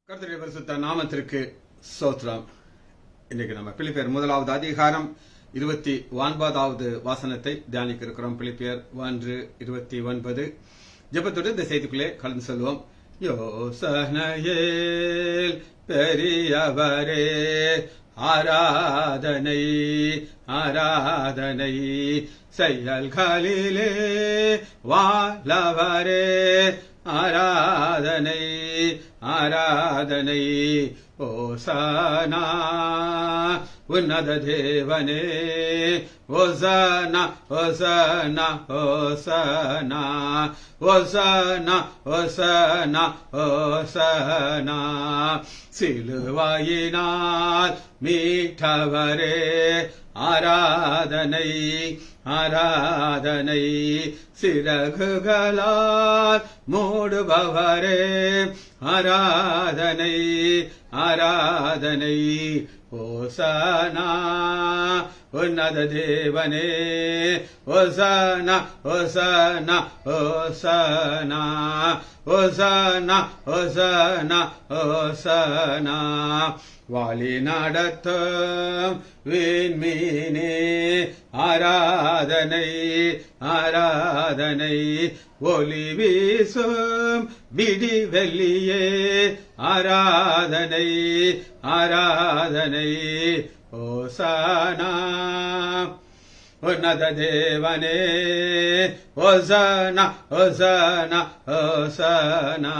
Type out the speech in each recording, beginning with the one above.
கர்த்தருடைய பரிசுத்த நாமத்திற்கு ஸ்தோத்திரம். இன்னைக்கு நம்ம பிலிப்பியர் 1வது அதிகாரம் 29வது வசனத்தை தியானிக்க இருக்கிறோம். பிலிப்பியர் 1:29. ஜெபத்தோடு இந்த செய்திக்குள்ளே கலந்து செல்வோம். யோசனையில் பெரியவரே ஆராதனை ஆராதனை, செயல்களிலே வாழவரே ஆராதனை ஆராதனை. ஓசானா உன்னத தேவனே, ஓசானா ஓசானா ஓசானா ஓசானா ஓசானா ஓசானா. சிலுவையினால் மீட்டவரே ஆராதனை ஆராதனை, சிறகுகளால் மூடுபவரே ஆராதனை ஆராதனை. ஓசானா உன்னத தேவனே, ஓசானா ஓசானா ஓசானா ஓசானா ஓசானா ஓசானா. வாலி நடத்தும் விண்மீனே ஆராதனை ஆராதனை, ஒளி வீசும் விடிவெள்ளியே ஆராதனை ஆராதனை. ஓசானா உன்னத தேவனே, ஓசானா ஓசானா ஓசானா.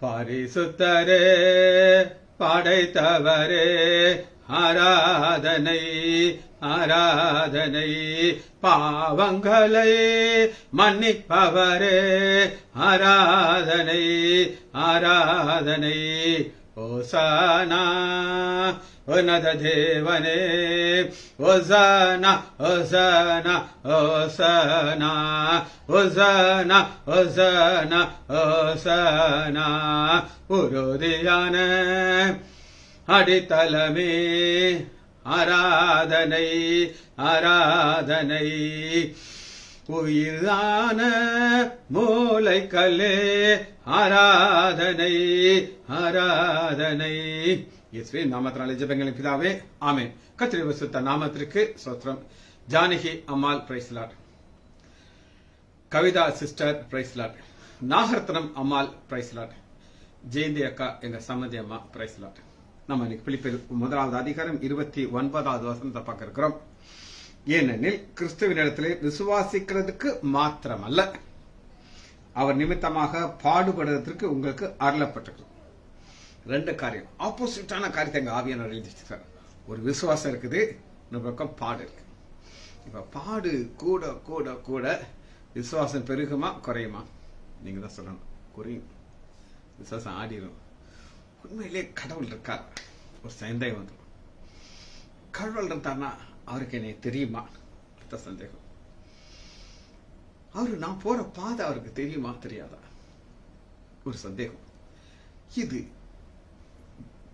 பரிசுத்தரே படைத்தவரே ஆராதனை ஆராதனை, பாவங்களை மன்னிப்பவரே ஆராதனை ஆராதனை. ஓசானா உன்னத தேவனே, ஓசானா ஓசானா ஓசானா ஓசானா ஓசானா ஓசானா. உறுதியான அடித்தளமே ஆராதனை ஆராதனை, உயிரான மூளைக்கல்லே ஆராதனை ஆராதனை. இயேசுவின் நாமத்தினாலே ஜெபங்களின் பிதாவே, ஆமென். கர்த்தருடைய பரிசுத்த நாமத்திற்கு ஸ்தோத்திரம். ஜானகி அம்மாள் praise lord, Kavitha sister praise lord, Nagarathnam அம்மாள் பிரைஸ் லார்ட், ஜெயந்தி அக்கா எங்க சம்மந்தி அம்மா பிரைஸ் லார்ட். நம்ம இன்னைக்கு பிலிப்பியர் 1வது அதிகாரம் 29வது வசனத்தை பார்க்க இருக்கிறோம். ஏனெனில் கிறிஸ்துவினிடத்திலே விசுவாசிக்கிறதுக்கு மாத்திரமல்ல, அவர் நிமித்தமாக பாடுபடுவதற்கு உங்களுக்கு அருளப்பட்டிருக்கு. ரெண்டு காரியம், ஆப்போசிட்டான காரியத்தை எங்க ஆவியானவர் எழுதி வச்சிருக்காரு. ஒரு விசுவாசம் இருக்குது, இன்னொரு பக்கம் பாடு இருக்கு. இப்ப பாடு கூட கூட கூட விசுவாசம் பெருகுமா குறையுமா? நீங்க தான் சொல்லணும். குறையும், விசுவாசம் ஆடிடும். உண்மையிலே கடவுள் இருக்கார், ஒரு சந்தேகம் வந்துடும். கடவுள் இருந்தார்னா அவருக்கு என்னை தெரியுமா? சந்தேகம். அவரு நான் போற பாதை அவருக்கு தெரியுமா தெரியாதா? ஒரு சந்தேகம். இது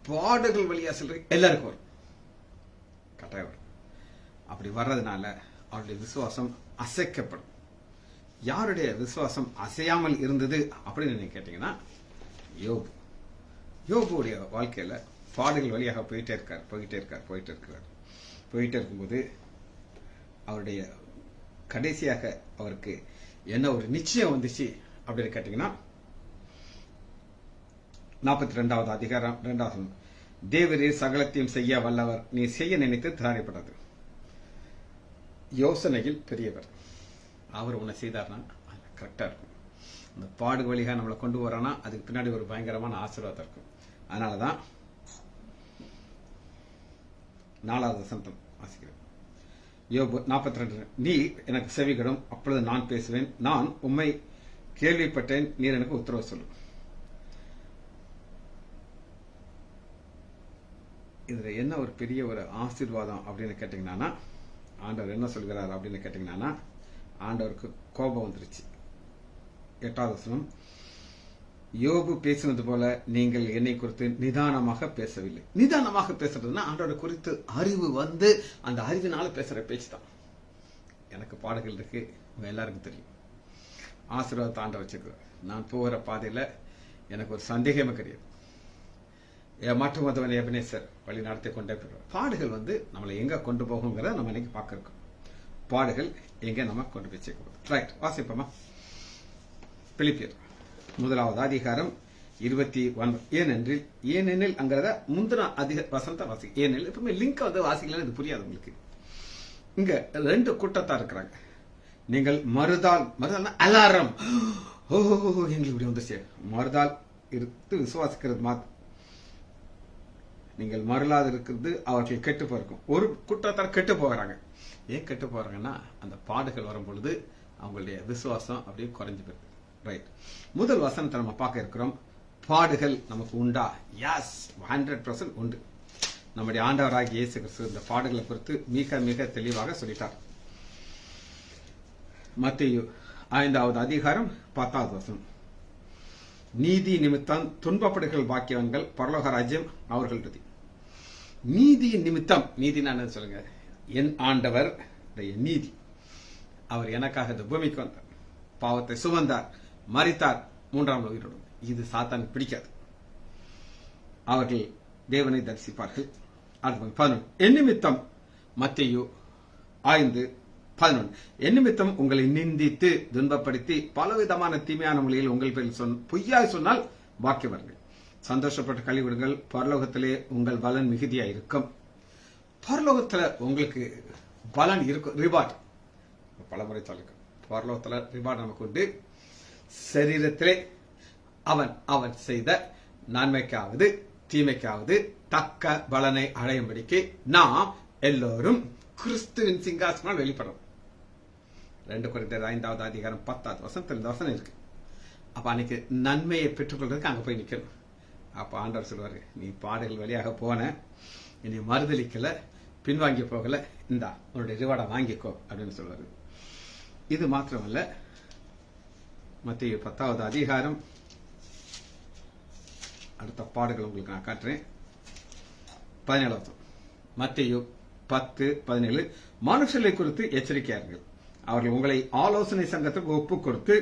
பாடுகள் வழியா செல்ற எல்லாருக்கும் வரும், கட்டாயம் வரும். அப்படி வர்றதுனால அவருடைய விசுவாசம் அசைக்கப்படும். யாருடைய விசுவாசம் அசையாமல் இருந்தது அப்படின்னு நீங்க கேட்டீங்கன்னா, யோபு. யோபுடைய வாழ்க்கையில பாடுகள் வழியாக போயிட்டே இருக்கும்போது அவருடைய கடைசியாக அவருக்கு என்ன ஒரு நிச்சயம் வந்துச்சு அப்படின்னு கேட்டீங்கன்னா, 42வது அதிகாரம் 2வது, தேவரீர் சகலத்தையும் செய்ய வல்லவர், நீ செய்ய நினைத்து திராணிப்படாது. யோசனையில் பெரியவர், அவர் உன்னை செய்தார்னா கரெக்டா இருக்கும். அந்த பாடு வழியாக நம்மளை கொண்டு வரோம்னா அதுக்கு பின்னாடி ஒரு பயங்கரமான ஆசீர்வாதம் இருக்கும். அதனாலதான் 4வது வசனம் வாசிக்கிறேன். யோபு 42, நீ எனக்கு செவிகடும், அப்பொழுது நான் பேசுவேன், நான் உம்மை கேள்விப்பட்டேன், நீர் எனக்கு உத்தரவு சொல்லும். இதுல என்ன ஒரு பெரிய ஒரு ஆசீர்வாதம் அப்படின்னு கேட்டீங்கன்னா, ஆண்டவர் என்ன சொல்கிறார் அப்படின்னு கேட்டீங்கன்னா, ஆண்டவருக்கு கோபம் வந்துருச்சு. 8வது வசனம், யோபு பேசினது போல நீங்கள் என்னை குறித்து நிதானமாக பேசவில்லை. நிதானமாக பேசுறதுன்னா ஆண்டோட குறித்து அறிவு வந்து அந்த அறிவினால பேசுற பேச்சு தான். எனக்கு பாடுகள் இருக்கு, எல்லாருக்கும் தெரியும். ஆசீர்வாதத்தை ஆண்டவர் வச்சிருக்கிறார். நான் போகிற பாதையில எனக்கு ஒரு சந்தேகமே கிடையாது. ஏமாற்று மதவன் எபனேசர் வழி நடத்தி கொண்டே போயிடுவார். பாடுகள் நம்மளை எங்க கொண்டு போகுங்கிறத நம்ம இன்னைக்கு பார்க்க இருக்கோம். பாடுகள் எங்க நம்ம கொண்டு போய் சேர்க்க போகுது. ரைட், வாசிப்போமா? பிலிப்பியர் 1வது அதிகாரம் 29. ஏனெனில் அங்கிறத முந்தின வசனத்தை வாசி. ஏனெனில் எப்பவுமே லிங்க் வாசிக்கலாம், இது புரியாது உங்களுக்கு. இங்க 2 கூட்டத்தா இருக்கிறாங்க. நீங்கள் மறுதால் அலாரம், எங்களுக்கு இப்படி வந்துச்சு. மறுதால் இருந்து விசுவாசிக்கிறது மாத்திரம். நீங்கள் மறுலாது இருக்கிறது அவர்கள் கெட்டு போயிருக்கும். ஒரு கூட்டத்தார் கெட்டு போகிறாங்க. ஏன் கெட்டு போறாங்கன்னா, அந்த பாடுகள் வரும் பொழுது அவங்களுடைய விசுவாசம் அப்படியே குறைஞ்சு போயிருக்கு. ரைட், முதல் வசனத்தை நம்ம பார்க்க இருக்கிறோம். பாடுகள் நமக்கு உண்டா? எஸ், 100% உண்டு. நம்முடைய ஆண்டவராகிய இயேசு கிறிஸ்து இந்த பாடுகளை குறித்து மிக மிக தெளிவாக சொல்லிட்டார். மத்தேயு 5வது அதிகாரம் 10வது வசனம். நீதி நிமித்தம் துன்பப்படுகிற பாக்கியவான்கள் பரலோக ராஜ்யம் அவர்களது. நீதியின் நிமித்தம், நீதி நான் சொல்லுங்க, என் ஆண்டவர் நீதி. அவர் எனக்காக இந்த பூமிக்கு வந்தார், பாவத்தை சுமந்தார், மரித்தார், 3ஆம் நாள் உயிரோடு. இது சாத்தான் பிடிக்காது. அவர்கள் தேவனை தரிசிப்பார்கள். 11. என் நிமித்தம், மத்தேயு 5:11. என் நிமித்தம் உங்களை நிந்தித்து துன்பப்படுத்தி பலவிதமான தீமையான மொழியில் உங்கள் பேரில் பொய்யாய் சொன்னால் பாக்கியவான்கள். சந்தோஷப்பட்டு கழிவிடுங்கள், பரலோகத்திலே உங்கள் பலன் மிகுதியா இருக்கும். பரலோகத்துல உங்களுக்கு பலன் இருக்கும், ரிவார்ட். பலமுறை சொல்லிருக்கோம், பரலோகத்துல ரிவார்ட் நமக்கு உண்டு. சரீரத்திலே அவன் செய்த நன்மைக்காவது தீமைக்காவது தக்க பலனை அடையும்படிக்கு நாம் எல்லோரும் கிறிஸ்துவின் சிங்காசனால் வெளிப்படும். 2 கொரிந்தியர் 5வது அதிகாரம் 10வது வசனம் இந்த வசனம் இருக்கு. அப்ப அன்னைக்கு நன்மையை பெற்றுக்கொள்றதுக்கு அங்க போய் நிக்கணும். அப்ப ஆண்டவர் சொல்லுவாரு, நீ பாடுகள் வழியாக போன, இனி மறுதளிக்கல, பின்வாங்கி போகல, இந்தா உன்னுடைய ரிவார்டை வாங்கிக்கோ அப்படின்னு சொல்லுவாரு. இது மாத்திரமல்ல, மத்தேயு 10வது அதிகாரம் அடுத்த பாடுகள் உங்களுக்கு நான் காட்டுறேன். 17. மத்தேயு 10:17. மனுஷர்களை குறித்து எச்சரிக்கையார்கள். அவர்கள் உங்களை ஆலோசனை சங்கத்துக்கு ஒப்பு கொடுத்து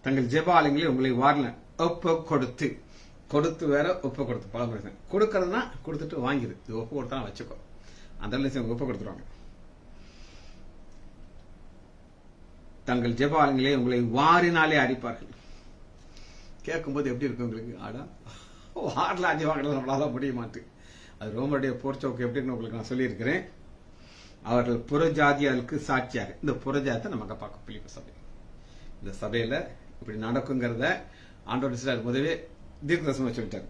தங்கள் ஜெப ஆலயங்களில் உங்களை வாரல ஒப்பு கொடுத்து வேற ஒப்பு கொடுத்து பல முறை கொடுக்கறதுனா கொடுத்துட்டு வாங்கிடு. இது ஒப்பு கொடுத்தா வச்சுக்கோ, அந்த ஒப்பு கொடுத்துருவாங்க. தங்கள் ஜெப ஆலயங்களே உங்களை வாரினாலே அடிப்பார்கள். கேட்கும்போது எப்படி இருக்கு உங்களுக்கு? ஆடா, வாரில் அடி வாங்கலாம், நம்மளால முடிய மாட்டு. அது ரோமருடைய போர்ச்சோக்கு எப்படின்னு உங்களுக்கு நான் சொல்லியிருக்கிறேன். அவர்கள் புறஜாதியாருக்கு சாட்சியாக, இந்த புறஜாதியை நமக்கு பார்க்க பிலிப்பு சபை. இந்த சபையில இப்படி நடக்குங்கிறத ஆண்டவர் சிலர் முதவே தீர்க்கதரிசனமா சொல்லிட்டார்.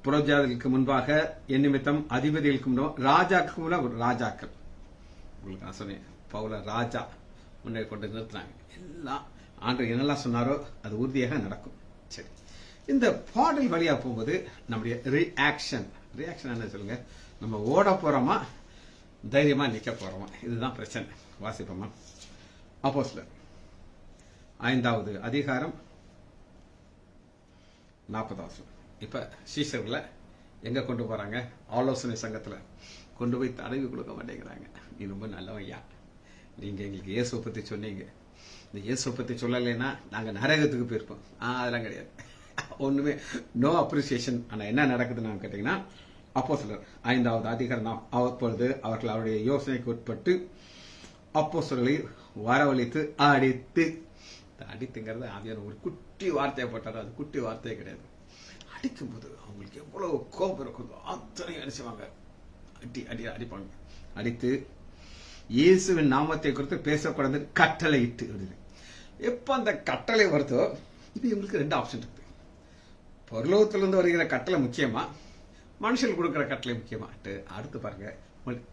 புறஜாதிகளுக்கு முன்பாக என் நிமித்தம் அதிபதிகளுக்கு முன்பாக ராஜாக்கு முன்னாடி ராஜாக்கள். உங்களுக்கு நான் சொன்னேன், பவுல ராஜா முன்னே கொண்டு நிறுத்தினாங்க. எல்லாம் ஆண்டவர் என்னெல்லாம் சொன்னாரோ அது உறுதியாக நடக்கும். சரி, இந்த பாடல் வழியா போகும்போது நம்முடைய ரியாக்ஷன் என்ன சொல்லுங்க? நம்ம ஓட போறோமா, தைரியமா நிக்க போறோமா? இதுதான் பிரச்சனை. வாசிப்போமா? அப்போஸ்தலர் 5வது அதிகாரம் 40. இப்ப சீஷர்களை எங்க கொண்டு போறாங்க? ஆலோசனை சங்கத்துல கொண்டு போய் தடவி கொடுக்க மாட்டேங்கிறாங்க. நீ ரொம்ப நல்லவையா, நீங்க எங்களுக்கு இயேசுவை பத்தி சொன்னீங்க, இந்த இயேசுவை பத்தி சொல்லலைன்னா நாங்க நரகத்துக்கு போயிருப்போம். அதெல்லாம் கிடையாது, ஒண்ணுமே நோ அப்ரிசியேஷன். ஆனா என்ன நடக்குதுன்னு கேட்டீங்கன்னா, அப்போஸ்தலர் 5வது அதிகாரம் அப்பொழுது அவர்கள் அவருடைய யோசனைக்கு உட்பட்டு அப்போஸ்தலர்களை வரவழைத்து அடித்துங்கிறது ஆவியான ஒரு குட்டி வார்த்தையை போட்டாரு. அது குட்டி வார்த்தையே கிடையாது. அடிக்கும்போது அவங்களுக்கு எவ்வளவு கோபம் இருக்குதோ அத்தனை அடிச்சுவாங்க, அடிப்பாங்க. அடித்து இயேசுவின் நாமத்தை குறித்து பேசக்கூடாது கட்டளை இட்டு. எப்ப அந்த கட்டளை வருதோ, இது இவங்களுக்கு 2 ஆப்ஷன் இருக்கு. பரலோகத்திலிருந்து வருகிற கட்டளை முக்கியமா, மனுஷன் கொடுக்கிற கட்டளை முக்கியமா? அடுத்து பாருங்க, உங்களுக்கு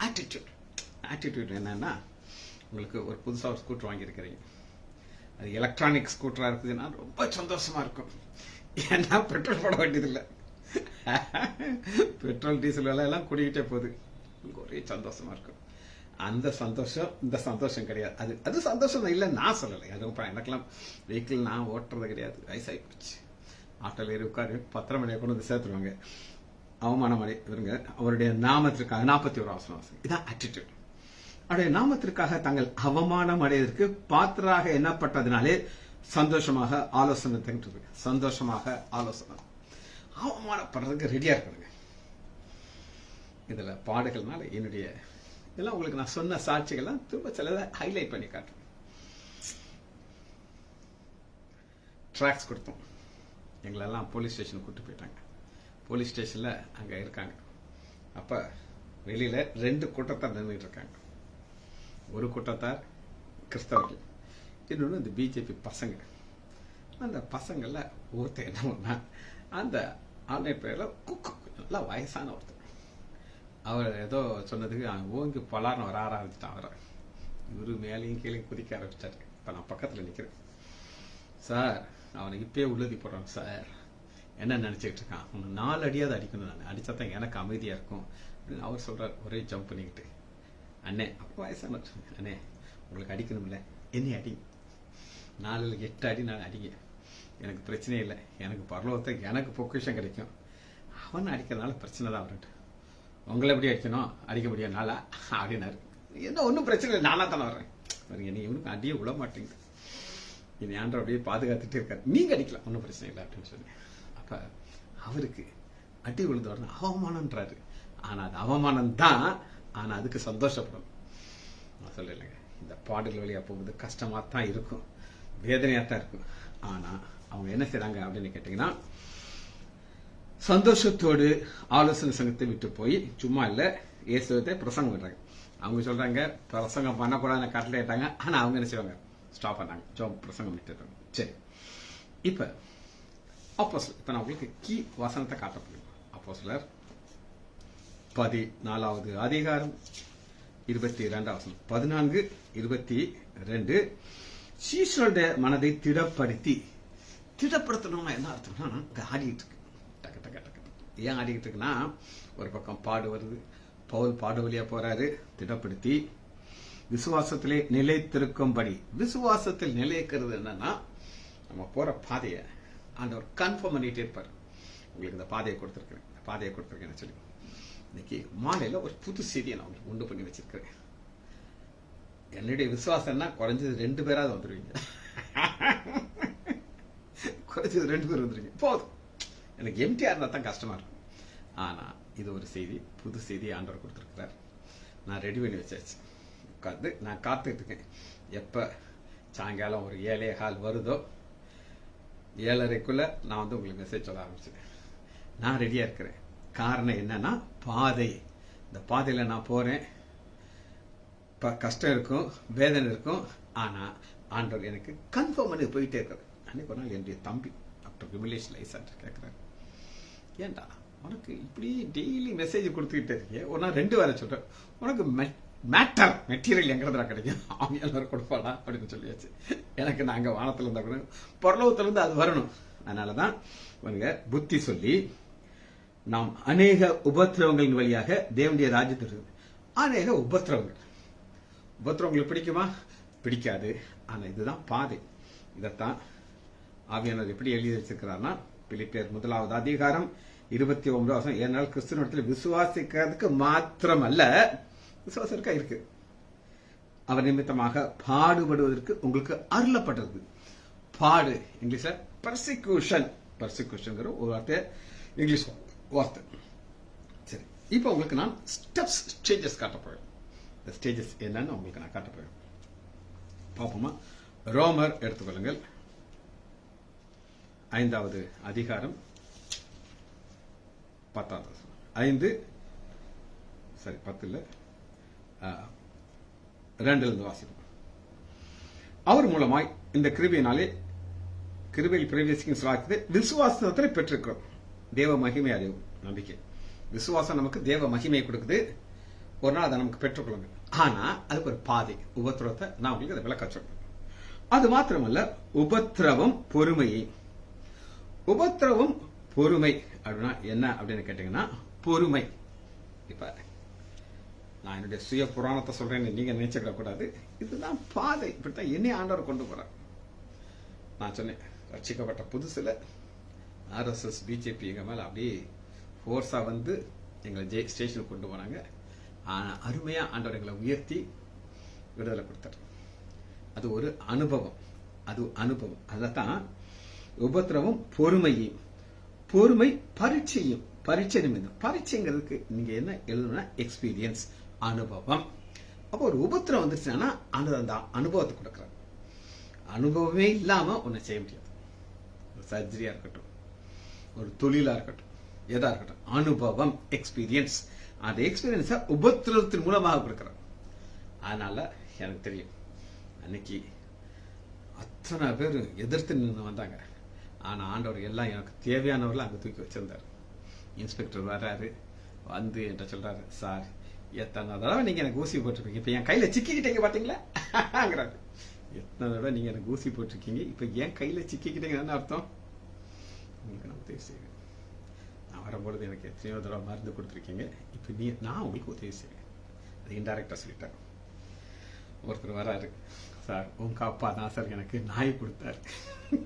ஆட்டிடியூட் என்னன்னா, உங்களுக்கு ஒரு புதுசா ஒரு ஸ்கூட்டர் வாங்கியிருக்கிறீங்க, அது எலக்ட்ரானிக் ஸ்கூட்டரா இருக்குதுன்னா ரொம்ப சந்தோஷமா இருக்கும். ஏன்னா பெட்ரோல் போட வேண்டியதில்லை, பெட்ரோல் டீசல் எல்லாம் கூடிக்கிட்டே போகுது, ஒரே சந்தோஷமா இருக்கும். அந்த சந்தோஷம் இந்த சந்தோஷம் கிடையாது. அது சந்தோஷம் இல்லை, நான் சொல்லலை. அது எனக்கெல்லாம் வெஹிக்கிள் நான் ஓட்டுறது கிடையாது, வயசாகி போச்சு. ஆட்டோல ஏறி உட்காரு 10:30 மணியை கொண்டு வந்து சேர்த்துருவாங்க. அவமானம் இவருங்க அவருடைய நாமத்திற்காக 41 இதான் ஆட்டிடியூட். அவருடைய நாமத்திற்காக தாங்கள் அவமானம் அடைவதற்கு பாத்திராக எண்ணப்பட்டதினாலே சந்தோஷமாக ஆலோசனை தங்கிட்டு சந்தோஷமாக ஆலோசனை அவமானப்படுறதுக்கு ரெடியா இருக்கணுங்க. இதுல பாடுகள்னால என்னுடைய இதெல்லாம் உங்களுக்கு நான் சொன்ன சாட்சிகள்லாம் திரும்ப சிலதை ஹைலைட் பண்ணி காட்டுறேன். ட்ராக்ஸ் கொடுத்தோம். எங்களெல்லாம் போலீஸ் ஸ்டேஷனுக்கு கூட்டு போயிட்டாங்க. போலீஸ் ஸ்டேஷன்ல அங்க இருக்காங்க. அப்ப வெளியில 2 கூட்டத்தார் நின்றுட்டு இருக்காங்க. ஒரு கூட்டத்தார் கிறிஸ்தவர்கள், இன்னொன்று இந்த பிஜேபி பசங்க. அந்த பசங்கள்ல ஒருத்தர் என்ன பண்ணா, அந்த ஆன்லைன் பேர்ல நல்லா வயசான ஒருத்தர், அவர் ஏதோ சொன்னதுக்கு ஓங்கி பலார்னு வர ஆரம்பிச்சிட்டான். அவரை இவரு மேலேயும் கீழே குதிக்க ஆரம்பிச்சிட்டாரு. இப்ப நான் பக்கத்துல நிக்கிறேன். சார், அவனுக்கு இப்பயே உள்ளதி போடுறான் சார், என்ன நினைச்சுக்கிட்டு இருக்கான், உனக்கு 4 அடியாவது அடிக்கணும், நான் அடிச்சாதான் எனக்கு அமைதியா இருக்கும் அப்படின்னு அவர் சொல்றாரு. ஒரே ஜம்ப் பண்ணிக்கிட்டு, அண்ணே அப்போ வயசான அண்ணே உங்களுக்கு அடிக்கணும்ல, என்னை அடி, 4 8 அடி நான் அடிங்க, எனக்கு பிரச்சனை இல்லை, எனக்கு பரலோகத்தை எனக்கு பொக்கிஷம் கிடைக்கும். அவன் அடிக்கிறதுனால பிரச்சனை தான் அவர்கிட்ட. உங்களை எப்படி அடிக்கணும், அடிக்க முடியும் நாளா அப்படின்னாரு. என்ன ஒன்றும் பிரச்சனை இல்லை, நானா தானே வர்றேன். நீ இவனுக்கு அடியே விட மாட்டேங்குது, என் ஆண்டவர் அப்படியே பாதுகாத்துட்டு இருக்காரு, நீங்க அடிக்கலாம் ஒன்றும் பிரச்சனை இல்லை அப்படின்னு சொன்னேன். அப்ப அவருக்கு அடி விழுந்து வரணும் அவமானம்ன்றாரு. ஆனா அது அவமானம் தான், ஆனா அதுக்கு சந்தோஷப்படும். நான் சொல்லலைங்க, இந்த பாடல் வழியா போகும்போது கஷ்டமா தான் இருக்கும், வேதனையா தான் இருக்கும். ஆனா அவங்க என்ன செய்றாங்க அப்படின்னு கேட்டீங்கன்னா, சந்தோஷத்தோடு ஆலோசனை சங்கத்தை விட்டு போய் சும்மா இல்ல இயேசுவை பிரசங்கம் பண்றாங்க. அவங்க சொல்றாங்க பிரசங்கம் பண்ணக்கூடாதுன்னு கட்டளையிட்டாங்க. ஆனா அவங்க என்ன செய்வாங்க, ஸ்டாப் பண்ணாங்க, பிரசங்கம் பண்ணிட்டு. சரி, இப்ப அப்போஸ்தலர், இப்ப நான் உங்களுக்கு கீ வசனத்தை காட்ட போறேன். அப்போஸ்தலர் 14வது அதிகாரம் 22வது வசனம், 14:22. சீஷருடைய மனதை திடப்படுத்தணும்னா என்ன அர்த்தம்னா, ஆடிட்டு இருக்கு, டக்கு டக்கு டக்கு. ஏன் ஆடிக்கிட்டு இருக்குன்னா, ஒரு பக்கம் பாடு வருது, பவுல் பாடு வழியா போறாரு, திடப்படுத்தி விசுவாசத்திலே நிலைத்திருக்கும்படி. விசுவாசத்தில் நிலைக்கிறது என்னன்னா, நம்ம போற பாதைய ஆண்டவர் கன்ஃபார்ம் பண்ணிட்டே இருப்பார். உங்களுக்கு இந்த பாதையை கொடுத்திருக்கேன்னு சொல்லி இன்னைக்கு மாலையில ஒரு புது செய்தியை நான் உங்களுக்கு உண்டு பண்ணி வச்சிருக்கிறேன். என்னுடைய விசுவாசம்னா குறைஞ்சது 2 பேராவது வந்துருவீங்க. குறைஞ்சது 2 பேர் வந்துருவீங்க போதும். எனக்கு எம்டிஆர் இருந்தா தான் கஷ்டமா இருக்கும். ஆனா இது ஒரு செய்தி, புது செய்தி ஆண்டவர் கொடுத்திருக்கிறார். நான் ரெடி பண்ணி வச்சாச்சு. உட்காந்து நான் காத்துட்டு இருக்கேன். எப்ப சாயங்காலம் ஒரு 7:15 வருதோ, 7:30க்குள்ள நான் வந்து உங்களுக்கு மெசேஜ் சொல்ல ஆரம்பிச்சேன். நான் ரெடியா இருக்கிறேன். காரணம் என்னன்னா, பாதை, இந்த பாதையில நான் போறேன். கஷ்டம் இருக்கும், வேதனை இருக்கும், ஆனா ஆண்டவர் எனக்கு கன்ஃபார்ம் பண்ணி போயிட்டே இருக்காரு. அன்னைக்கு ஒரு நாள் என்னுடைய தம்பி டாக்டர் விமலேஷ் லைசாட் கேட்கிறாரு, ஏண்டா உனக்கு இப்படி டெய்லி மெசேஜ் கொடுத்துக்கிட்டே இருக்கே, ஒரு நாள் 2 வேலை சொல்றேன், உனக்கு மெட்டீரியல் எங்கிறதா கிடைக்கும், அவங்க எல்லாரும் கொடுப்பாடா அப்படின்னு சொல்லியாச்சு. எனக்கு நாங்க வானத்துல இருந்தா கூட பரலோகத்துல இருந்து அது வரணும். அதனாலதான் புத்தி சொல்லி நாம் அநேக உபத்திரவங்களின் வழியாக தேவனுடைய ராஜ்யத்திற்கு, அநேக உபத்திரவங்கள் பிடிக்குமா? பிடிக்காது. ஆனா இதுதான் பாதை. இதத்தான் ஆவியானவர் எப்படி எழுதி வச்சிருக்கிறார்னா, பிலிப்பியர் 1வது அதிகாரம் 29வது வசனம், ஏனால் கிறிஸ்துவினிடத்தில் விசுவாசிக்கிறதுக்கு மாத்திரம் அல்ல, விசுவாசம் இருக்கா இருக்கு, அவர் நிமித்தமாக பாடுபடுவதற்கு உங்களுக்கு அருளப்பட்டது. பாடு இங்கிலீஷ்ல பர்சிக்யூஷன் ஒரு வார்த்தை, இங்கிலீஷ் வார்த்தை. சரி, இப்ப உங்களுக்கு நான் ஸ்டேஜஸ் காட்ட போறேன். இந்த ஸ்டேஜஸ் என்னன்னு உங்களுக்கு நான் காட்ட போறேன். பாப்போமா? ரோமர் எடுத்துக்கொள்ளுங்கள், 5வது அதிகாரம் 10வது வசனம். 10 இல்ல 2 வாசிப்போம். அவர் மூலமாய் இந்த கிருபையில் பிரவேசிக்கும் சாக்கியத்தை விசுவாசத்தில் பெற்றிருக்கிறோம். தேவ மகிமை அறிவு நம்பிக்கை. விசுவாசம் நமக்கு தேவ மகிமையை கொடுக்குது. ஒரு நாள் அதை நமக்கு பெற்றுக்கொள்ளுங்க. ஆனா அதுக்கு ஒரு பாதை, உபத்திரவத்தை நான் உங்களுக்கு அதை விளக்க சொல்றேன். அது மாத்திரமல்ல, உபத்திரவம் பொறுமையை. உபத்திரவம் பொறுமை அப்படின்னா என்ன அப்படின்னு கேட்டீங்கன்னா, பொறுமை. இப்ப நான் என்னுடைய சுய புராணத்தை சொல்றேன்னு நீங்க நினைச்சுக்கிட கூடாது. இதுதான் பாதை, இப்படித்தான் என்னை ஆண்டவர் கொண்டு போறார். நான் சொன்னேன், ரட்சிக்கப்பட்ட புதுசுல RSS பிஜேபி எங்க மேல அப்படியே ஃபோர்ஸா வந்து எங்களை ஸ்டேஷனுக்கு கொண்டு போனாங்க. ஆனா அருமையா ஆண்டவர் எங்களை உயர்த்தி விடுதலை கொடுத்தார். அது ஒரு அனுபவம். அது அனுபவம். அதான் உபத்திரவம் பொறுமையும், பொறுமை பரீட்சையும். பரீட்சை நிமித்தம். பரீட்சைங்கிறதுக்கு நீங்க என்ன எழுதணும்னா எக்ஸ்பீரியன்ஸ், அனுபவம். அப்போ ஒரு உபத்திரம் வந்துருச்சுன்னா அந்த அனுபவத்தை கொடுக்குறாங்க. அனுபவமே இல்லாம ஒன்னும் செய்ய முடியாது. ஒரு சர்ஜரியா இருக்கட்டும், ஒரு தொழிலா இருக்கட்டும், எதா இருக்கட்டும், அனுபவம், எக்ஸ்பீரியன்ஸ். அந்த எக்ஸ்பீரியன்ஸை உபத்திரத்தின் மூலமாக கொடுக்குறாங்க. அதனால எனக்கு தெரியும் அன்னைக்கு அத்தனை பேர் எதிர்த்து நின்று வந்தாங்க. ஆனா ஆண்டவர் எல்லாம் எனக்கு தேவையானவர்கள் அங்க தூக்கி வச்சிருந்தாரு. இன்ஸ்பெக்டர் வர்றாரு, வந்து என்கிட்ட சொல்றாரு, சார் எத்தனை தடவை நீங்க எனக்கு ஊசி போட்டிருக்கீங்க, இப்ப என் கையில சிக்கிக்கிட்டீங்க பாத்தீங்களா ங்கிறாரு. எத்தனை தடவை நீங்க எனக்கு ஊசி போட்டிருக்கீங்க, இப்ப என் கையில சிக்கிக்கிட்டீங்கன்னு அர்த்தம். உங்களுக்கு நான் உதவி செய்வேன். நான் வரும்பொழுது எனக்கு எத்தனையோ தடவை மருந்து கொடுத்துருக்கீங்க, இப்ப நான் உங்களுக்கு உதவி செய்வேன். அது இன்டைரக்டா சொல்லிட்டாங்க. ஒருத்தர் வராரு, சார் உங்க அப்பா தான் சார் எனக்கு நாய் கொடுத்தாரு,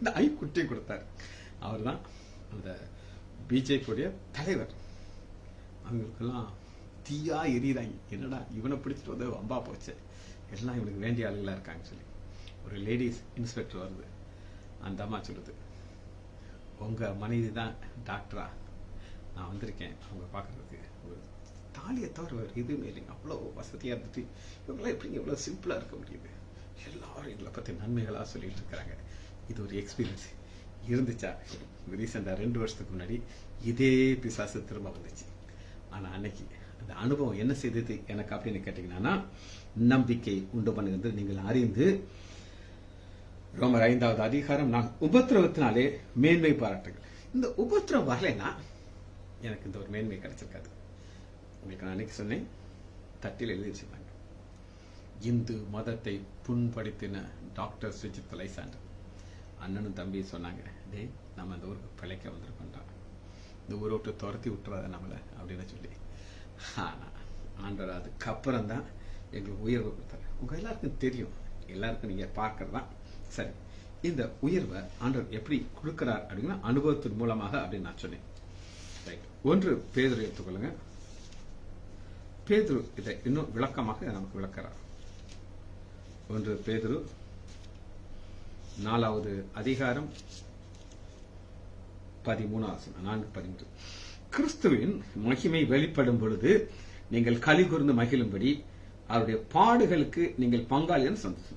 நாய் குட்டி கொடுத்தாரு. அவர் தான் அந்த பிஜேபியுடைய தலைவர். அவங்களுக்கெல்லாம் தீயா எரியுறாங்க. என்னடா இவனை பிடிச்சிட்டு வந்து வம்பா போச்சு, எல்லாம் இவனுக்கு வேண்டிய ஆளுகளா இருக்காங்க சொல்லி. ஒரு லேடிஸ் இன்ஸ்பெக்டர் வருது. அந்த அம்மா சொல்லுது, உங்க மனைவி தான் டாக்டரா, நான் வந்திருக்கேன் அவங்க பாக்குறதுக்கு. ஒரு தாலியை தவிர வேறு எதுவுமே இல்லைங்க, அவ்வளோ வசதியா இருந்துட்டு இவங்களாம் எப்படிங்க எவ்வளவு சிம்பிளா இருக்க முடியுது. எல்லாரும் எங்களை பத்தி நன்மைகளா சொல்லிட்டு இருக்கிறாங்க. இது ஒரு எக்ஸ்பீரியன்ஸ் இருந்துச்சா? ரீசெண்டா 2 வருஷத்துக்கு முன்னாடி இதே பிசாசு திரும்ப வந்துச்சு. ஆனா அன்னைக்கு அந்த அனுபவம் என்ன செய்தது எனக்கு அப்படின்னு கேட்டீங்கன்னா, நம்பிக்கை உண்டு பண்ணுகிறது நீங்கள் அறிந்து. ரோமர் 5வது அதிகாரம், நான் உபத்திரவத்தினாலே மேன்மை பாராட்டுங்கள். இந்த உபத்திரம் வரலைன்னா எனக்கு இந்த ஒரு மேன்மை கிடைச்சிருக்காது. உங்களுக்கு நான் அன்னைக்கு சொன்னேன், தட்டில் எழுதி வச்சிருந்தாங்க, இந்து மதத்தை புண்படுத்தின டாக்டர் சுஜித் லைசாண்டர். அண்ணனும் தம்பி சொன்னாங்க, டேய் நம்ம இந்த ஊருக்கு பிழைக்க வந்திருக்கோம்டா, இந்த ஊரை விட்டு துரத்தி விட்டுறாத நம்மளை அப்படின்னு சொல்லி. ஆனா ஆண்டவர் அதுக்கப்புறம் தான் எங்களுக்கு உயர்வு கொடுத்தாரு. உங்க எல்லாருக்கும் தெரியும், எல்லாருக்கும் நீங்க பார்க்கறதான் சரி. இந்த உயர்வை ஆண்டவர் எப்படி கொடுக்கிறார் அப்படின்னா அனுபவத்தின் மூலமாக அப்படின்னு நான் சொன்னேன். ரைட். 1 பேதுரு எடுத்துக்கொள்ளுங்க. பேதுரு இதை இன்னும் விளக்கமாக நமக்கு விளக்கிறார். 1 பேதுரு 4வது அதிகாரம் 13 கிறிஸ்துவின் மகிமை வெளிப்படும் பொழுது நீங்கள் களி கூர்ந்து மகிழும்படி அவருடைய பாடுகளுக்கு நீங்கள் பங்காளின்னு சொன்னது.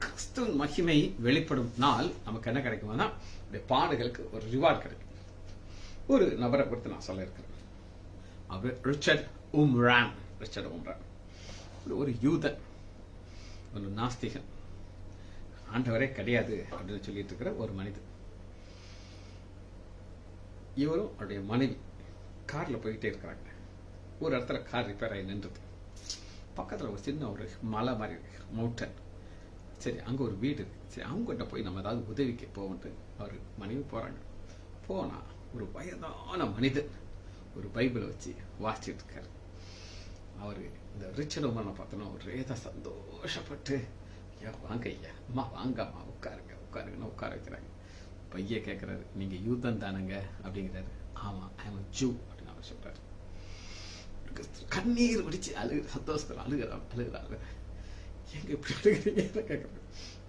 கிறிஸ்துவின் மகிமை வெளிப்படும் நாள் நமக்கு என்ன கிடைக்கும்னா பாடுகளுக்கு ஒரு ரிவார்ட் கிடைக்கும். ஒரு நபரை குறித்து நான் சொல்ல இருக்கிறேன். அவர் ரிச்சர்ட் உம்ரான். ஒரு யூதன், ஒரு நாஸ்திகன், ஆண்டவரே கிடையாது அப்படின்னு சொல்லிட்டு இருக்கிற ஒரு மனிதன். இவரும் அவருடைய மனைவி கார்ல போயிட்டே இருக்கிறாங்க. ஒரு இடத்துல கார் ரிப்பேர் ஆகி நின்றது. பக்கத்துல ஒரு சின்ன ஒரு மலை மாதிரி இருக்கு, மவுண்டன். சரி, அங்க ஒரு வீடு இருக்கு. சரி, அவங்ககிட்ட போய் நம்ம ஏதாவது உதவிக்கு போவோம்ட்டு அவர் மனைவி போறாங்க. போனா ஒரு வயதான மனிதன் ஒரு பைபிளை வச்சு வாசிச்சுட்டு இருக்காரு. அவரு இந்த ரிச்சர்ட் உமரனை பார்த்தோன்னா ஒரே தான் சந்தோஷப்பட்டு, ஐயா வாங்க ஐயா, அம்மா வாங்க அம்மா, உட்காருங்கன்னு உட்கார வைக்கிறாங்க. பைய கேட்கிறாரு, நீங்க யூதன் தானுங்க அப்படிங்கிறாரு. ஆமா, ஐ எம் ஜூ அப்படின்னு அவர் சொல்றாரு. கண்ணீர் வடிச்சு சந்தோஷத்துல அழுகிறாங்க. எங்க இப்படி அழுகிறீங்க கேட்கறாரு.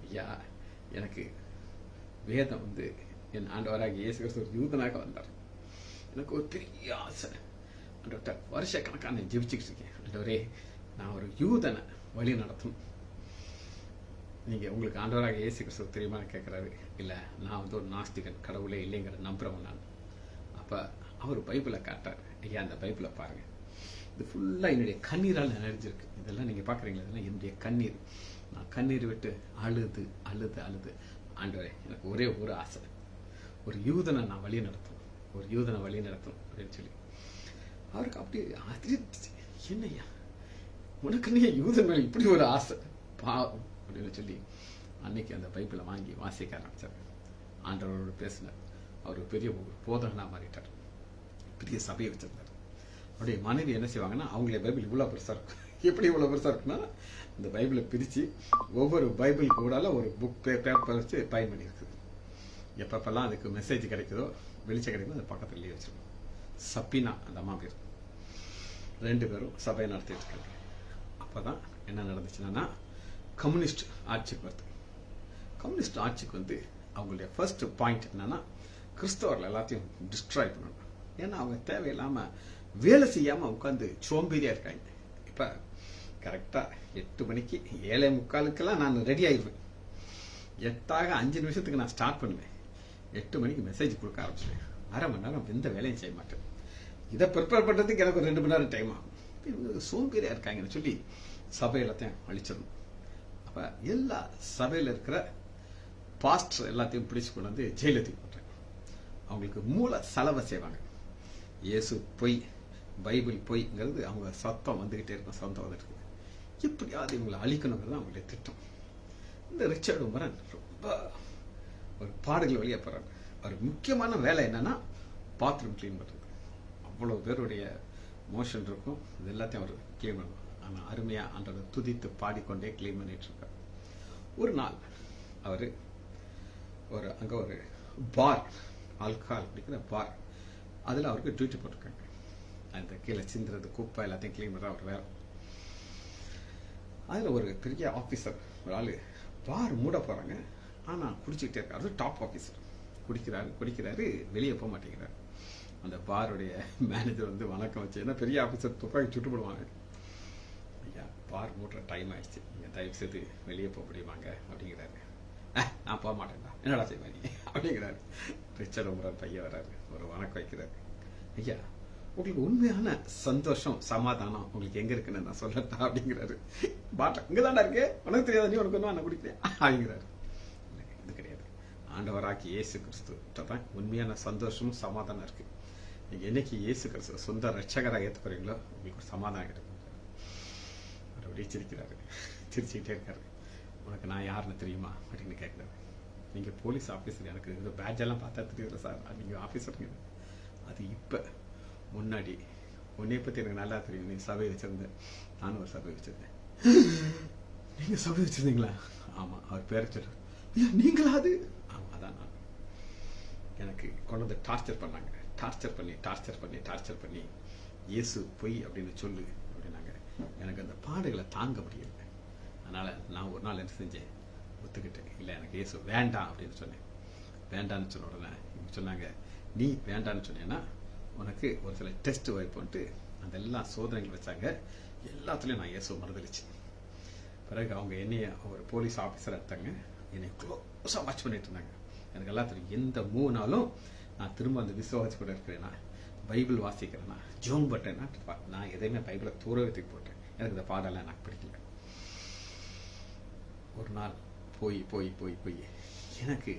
ஐயா, எனக்கு வேதம் வந்து என் ஆண்டவராக இயேசு கிறிஸ்து ஒரு யூதனாக வந்தார். எனக்கு ஒரு பெரிய ஆசை, வருஷ கணக்காக நான் ஜெபிச்சுக்கிட்டு இருக்கேன். ஆண்டவரே, நான் ஒரு யூதனை வழி நடத்தணும். நீங்க உங்களுக்கு ஆண்டவராக இயேசு கிறிஸ்து தெரியுமா கேட்கிறாரு. இல்ல, நான் வந்து ஒரு நாஸ்திகன், கடவுளே இல்லைங்கிற நம்புறவன் நான். அப்ப அவர் பைபிளை காட்டார். ஐயா, அந்த பைபிளை பாருங்க, இது ஃபுல்லா என்னுடைய கண்ணீரால் நிறைஞ்சிருக்கு. இதெல்லாம் நீங்க பாக்குறீங்களா, இதெல்லாம் என்னுடைய கண்ணீர். நான் கண்ணீர் விட்டு அழுது அழுது அழுது, ஆண்டவரே எனக்கு ஒரே ஒரு ஆசை, ஒரு யூதனை நான் வழி நடத்தணும், ஒரு யூதனை வழி நடத்தணும் அப்படின்னு சொல்லி. அவருக்கு அப்படி அதிர்ச்சி, என்னையா உனக்கு நீ யூதன் மேல இப்படி ஒரு ஆசை, பாவம் அப்படின்னு சொல்லி அன்னைக்கு அந்த பைபிளை வாங்கி வாசிக்க ஆரம்பிச்சார். ஆண்டவரோடு பேசினார். அவர் பெரிய போதகனா மாறிட்டார். பெரிய சபையை வச்சிருந்தார். அவருடைய மனைவி என்ன செய்வாங்கன்னா, அவங்களே பைபிள் இவ்வளவு பெருசா இருக்கும். எப்படி இவ்வளவு பெருசா இருக்குன்னா, இந்த பைபிளை பிரிச்சு ஒவ்வொரு பைபிள் கூட ஒரு புக் பேப்பர் வச்சு பயன் பண்ணி இருக்குது. எப்பப்பெல்லாம் அதுக்கு மெசேஜ் கிடைக்குதோ, வெளிச்சம் கிடைக்குதோ, அது பக்கத்துலயே வச்சிருக்கோம். சப்பினா அந்த அம்மா பேர். 2 பேரும் சபையை நடத்திட்டு இருக்காங்க. அப்பதான் என்ன நடந்துச்சுன்னா, கம்யூனிஸ்ட் ஆட்சிக்கு வருது. கம்யூனிஸ்ட் ஆட்சிக்கு வந்து அவங்களுடைய ஃபர்ஸ்ட் பாயிண்ட் என்னன்னா கிறிஸ்தவர்கள் எல்லாத்தையும் டிஸ்ட்ராய் பண்ணணும். ஏன்னா அவங்க தேவையில்லாம வேலை செய்யாம உட்காந்து சோம்பேறியா இருக்காங்க. இப்ப கரெக்டா 8 மணிக்கு 7:45 நான் ரெடி ஆயிடுவேன். 8:05 நிமிஷத்துக்கு நான் ஸ்டார்ட் பண்ணுவேன். 8 மணிக்கு மெசேஜ் கொடுக்க ஆரம்பிச்சுவேன். அரை மணி நேரம் எந்த வேலையும் செய்ய மாட்டேன். இதை ப்ரிப்பேர் பண்றதுக்கு எனக்கு ஒரு 2 மணி நேரம் டைம் ஆகும். சோம்பேறியா இருக்காங்கன்னு சொல்லி சபை எல்லாத்தையும் அழிச்சிடணும். அப்ப எல்லா சபையில இருக்கிற பாஸ்டர் எல்லாத்தையும் பிடிச்சு கொண்டு வந்து ஜெயில தூக்கி போட்டாங்க. அவங்களுக்கு மூல செலவை செய்வாங்க. இயேசு பொய், பைபிள் பொய்ங்கிறது அவங்க சத்தம் வந்துகிட்டே இருக்கும், சத்தம் வந்துட்டு இருக்கு. எப்படியாவது இவங்களை அழிக்கணுங்கிறது அவங்களுடைய திட்டம். இந்த ரிச்சர்ட் உமரன் ரொம்ப ஒரு பாடுகள் வழியா போறாங்க. அவர் முக்கியமான வேலை என்னன்னா பாத்ரூம் கிளீன் பண்றது. அவ்வளவு பேருடைய மோஷன் இருக்கும், இது எல்லாத்தையும் அவர் கிளீன் பண்ணுவார். ஆனா அருமையா அன்றதை துதித்து பாடிக்கொண்டே கிளீன் பண்ணிட்டு இருக்கார். ஒரு நாள் அவரு அங்க ஒரு பார், ஆல்கஹால் குடிக்கிற பார், அதுல அவருக்கு டியூட்டி போட்டிருக்காங்க. அந்த கீழே சிந்துறது குப்பை எல்லாத்தையும் கிளீன் பண்ற அவர் வேலை. அதுல ஒரு பெரிய ஆபீசர் ஒரு ஆளு பார் மூட போறாங்க. ஆனா குடிச்சுக்கிட்டே இருக்காரு. டாப் ஆபீசர் குடிக்கிறாரு, வெளியே போக மாட்டேங்கிறாரு. அந்த பாருடைய மேனேஜர் வந்து வணக்கம் வச்சு, ஏன்னா பெரிய ஆபீசர் துப்பாக்கி சுட்டு போடுவாங்க. ஐயா, பார் மூடுற டைம் ஆயிடுச்சு, நீங்க தயவு செய்து வெளியே போக முடியுமாங்க அப்படிங்கிறாரு. நான் போக மாட்டேன்டா, என்னடா செய்வாங்க அப்படிங்கிறாரு. ரிச்சர்ட் உமரன் பையன் வர்றாரு, ஒரு வணக்கம் வைக்கிறாரு. ஐயா, உங்களுக்கு உண்மையான சந்தோஷம் சமாதானம் உங்களுக்கு எங்க இருக்குன்னு நான் சொல்லட்டா அப்படிங்கிறாரு. பாட்டில் இங்கதான்டா இருக்கு, உனக்கு தெரியாத நீ உனக்கு நான் குடிக்கிறேன் அப்படிங்கிறாரு. இது கிடையாது, ஆண்டவராக்கி இயேசு கிறிஸ்து தான் உண்மையான சந்தோஷமும் சமாதானம் இருக்கு. நீங்க என்னைக்கு இயேசு கிறிஸ்து சொந்த ரட்சகராக ஏற்றுக்கிறீங்களோ உங்களுக்கு ஒரு சமாதானம் கிடைக்கும். அப்படியே சிரிக்கிறாரு, சிரிச்சுக்கிட்டே இருக்காரு. உனக்கு நான் யாருன்னு தெரியுமா அப்படின்னு கேட்கிறாரு. நீங்க போலீஸ் ஆபீசர், எனக்கு இந்த பேட்ஜ் எல்லாம் பார்த்தா தெரியுது சார், நீங்க ஆபீசருங்க. அது இப்ப முன்னாடி உன்னை பத்தி எனக்கு நல்லா தெரியும், நீ சபை வச்சிருந்த, நானும் ஒரு சபை வச்சிருந்தேன். நீங்க சபை வச்சிருந்தீங்களா? ஆமா. அவர் பேரை சொல்றாரு. நீங்களா? அது ஆமா, அதான் நான். எனக்கு கொண்டு வந்து டார்ச்சர் பண்ணாங்க. டார்ச்சர் பண்ணி இயேசு பொய் அப்படின்னு சொல்லு அப்படின்னாங்க. எனக்கு அந்த பாடுகளை தாங்க முடியல. அதனால நான் ஒரு நாள் என்ன செஞ்சேன், ஒத்துக்கிட்டேன். இல்லை, எனக்கு இயேசு வேண்டாம் அப்படின்னு சொன்னேன். வேண்டான்னு சொன்ன உடனே இவங்க சொன்னாங்க, நீ வேண்டான்னு சொன்னேன்னா உனக்கு ஒரு சில டெஸ்ட் வைப்போன்ட்டு அந்த எல்லா சோதனைகள் வச்சாங்க. எல்லாத்துலயும் நான் இயேசு மறுதளிச்சு. பிறகு அவங்க என்னைய ஒரு போலீஸ் ஆபீசர் எடுத்தாங்க. என்னை க்ளோஸா வாட்ச் பண்ணிட்டு இருந்தாங்க. எனக்கு எல்லாத்துலையும் எந்த 3 நாளும் நான் திரும்ப அந்த விசுவாசி கூட இருக்கிறேன்னா, பைபிள் வாசிக்கிறேன்னா, ஜோம் பட்டேன்னா, நான் எதையுமே பைபிளை தூரத்துக்கு போட்டேன். எனக்கு இந்த பாடெல்லாம் எனக்கு பிடிக்கல. ஒரு நாள் போய் எனக்கு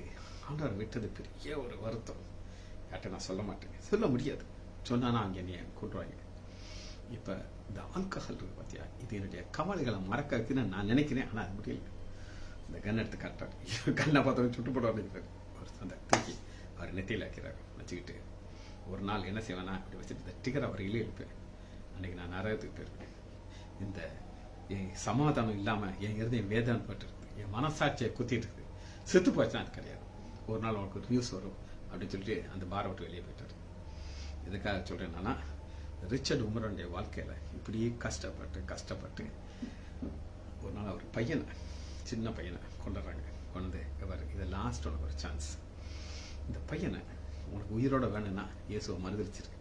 ஆண்டவர் விட்டது பெரிய ஒரு வருத்தம். யார்கிட்ட நான் சொல்ல மாட்டேன், சொல்ல முடியாது. சொன்னா அங்கே என்னைய கூட்டுவாங்க. இப்ப இந்த ஆல்கஹால் இருக்கு பாத்தியா, இது என்னுடைய கவலைகளை மறக்க வைக்குன்னு நான் நினைக்கிறேன். ஆனா அது முடியல. இந்த கன் எடுத்து காட்டாரு, கண்ணை பார்த்தவங்க சுட்டு போட்டு அந்த தூக்கி அவர் நெத்தியில் வைக்கிறாரு. வச்சுக்கிட்டு ஒரு நாள் என்ன செய்வேன்னா, அப்படி வச்சுட்டு இந்த டிகரை அவர் எழுப்பேன். அன்னைக்கு நான் நரகத்துக்கு போயிருப்பேன். இந்த சமாதானம் இல்லாம என் இருந்தேன் வேதனை பட்டு இருக்கு, என் மனசாட்சியை குத்திட்டு இருக்கு. செத்து போச்சுன்னா அது கிடையாது. ஒரு நாள் உனக்கு ஒரு நியூஸ் வரும் அப்படின்னு சொல்லிட்டு அந்த பாரை விட்டு வெளியே போயிட்டாரு. எதுக்காக சொல்றேன்னா, ரிச்சர்ட் உமரனுடைய வாழ்க்கையில இப்படியே கஷ்டப்பட்டு ஒரு நாள் அவர் பையனை, சின்ன பையனை கொண்டுறாங்க. கொண்டு இதை லாஸ்ட் உனக்கு ஒரு சான்ஸ், இந்த பையனை உனக்கு உயிரோட வேணும்னா இயேசுவை மறுதளிச்சிருக்கு,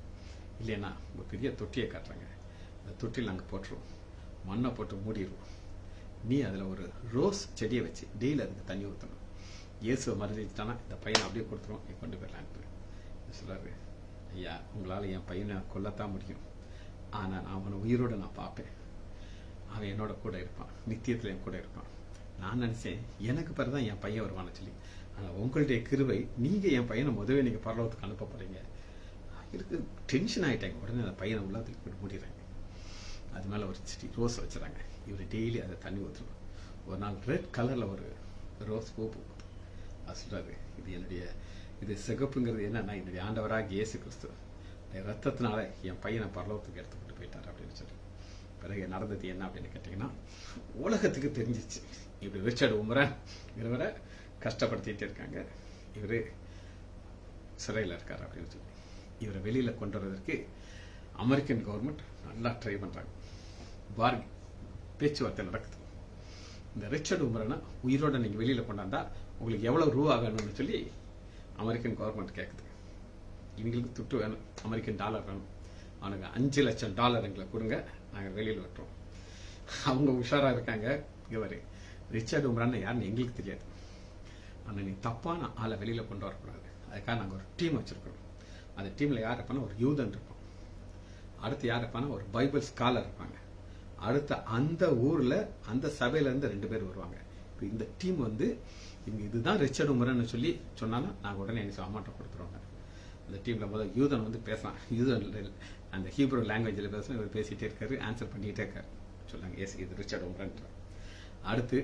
இல்லைன்னா ஒரு பெரிய தொட்டியை காட்டுறாங்க. அந்த தொட்டியில் நாங்கள் போட்டுருவோம், மண்ணை போட்டு மூடிடுவோம். நீ அதில் ஒரு ரோஸ் செடியை வச்சு டெய்லி அதுக்கு தண்ணி ஊற்றணும். இயேசுவை மறுதளிச்சிட்டானா இந்த பையனை அப்படியே கொடுத்துருவோம், நீ கொண்டு போயிடலான்ட்டு சொல்றாரு. ஐயா, உங்களால் என் பையனை கொல்லத்தான் முடியும், ஆனால் நான் அவனை உயிரோட நான் பார்ப்பேன். அவன் என்னோட கூட இருப்பான், நித்தியத்தில் என் கூட இருப்பான். நான் நினைச்சேன் எனக்கு பிறகுதான் என் பையன் வருவான்னு சொல்லி. ஆனால் உங்களுடைய கிருபை, நீங்க என் பையனை முதவே நீங்க பரலோகத்துக்கு அனுப்ப போறீங்க. இதுக்கு டென்ஷன் ஆயிட்டாங்க. உடனே அந்த பையனை உள்ளத்துக்கு போட்டு மூடிடுறாங்க. அது மேல ஒரு செடி ரோஸ் வச்சுறாங்க. இவர் டெய்லி அதை தண்ணி ஊற்றணும். ஒரு நாள் ரெட் கலர்ல ஒரு ரோஸ் பூ பூ. அது சொல்றாரு, இது சிகப்புங்கிறது என்னன்னா, என்னுடைய ஆண்டவராக இயேசு கிறிஸ்து ரத்தத்தினால என் பையனை பரலோகத்துக்கு எடுத்துக்கிட்டு போயிட்டார் அப்படின்னு சொல்லி. பிறகு நடந்தது என்ன அப்படின்னு கேட்டீங்கன்னா, உலகத்துக்கு தெரிஞ்சிச்சு இப்படி ரிச்சர்ட் உமரன் இவரை கஷ்டப்படுத்திட்டு இருக்காங்க, இவரு சிறையில் இருக்காரு அப்படின்னு சொல்லி. இவரை வெளியில கொண்டு வரதற்கு அமெரிக்கன் கவர்மெண்ட் நல்லா ட்ரை பண்றாங்க. பேச்சுவார்த்தை நடக்குது. இந்த ரிச்சர்ட் உமரனை உயிரோட நீங்க வெளியில கொண்டாந்தா உங்களுக்கு எவ்வளவு ரூபா வேணும்னு சொல்லி அமெரிக்கன் கவர்மெண்ட் கேட்குது. இவங்களுக்கு துட்டு வேணும், அமெரிக்கன் டாலர் வேணும். அவனுக்கு $5,00,000 எங்களை கொடுங்க, நாங்கள் வெளியில் விட்டுறோம். அவங்க உஷாரா இருக்காங்க. இவர் ரிச்சர்ட் உம்ரான் யாருன்னு எங்களுக்கு தெரியாது. ஆனால் நீ தப்பான ஆளை வெளியில கொண்டு வரக்கூடாது, அதுக்காக நாங்கள் ஒரு டீம் வச்சிருக்கிறோம். அந்த டீம்ல யார் இருப்பானா ஒரு யூதன் இருப்போம், அடுத்து யார் இருப்பானா ஒரு பைபிள் ஸ்காலர் இருப்பாங்க, அடுத்த அந்த ஊர்ல அந்த சபையில இருந்து 2 பேர் வருவாங்க. இந்த டீம் வந்து இவங்க இதுதான் ரிச்சர்ட் உம்ரான்னு சொல்லி சொன்னாலும் நாங்கள் உடனே எனக்கு அமௌண்ட்டை கொடுத்துருவாங்க. அந்த டீம்ல முதல் யூதன் வந்து பேசலாம், யூதன் அந்த ஹீப்ரூ லாங்குவேஜில் பேசலாம். இவர் பேசிட்டே இருக்காரு, ஆன்சர் பண்ணிட்டே இருக்காரு. சொன்னாங்க எஸ் இது ரிச்சர்ட் உம்ரான். அடுத்து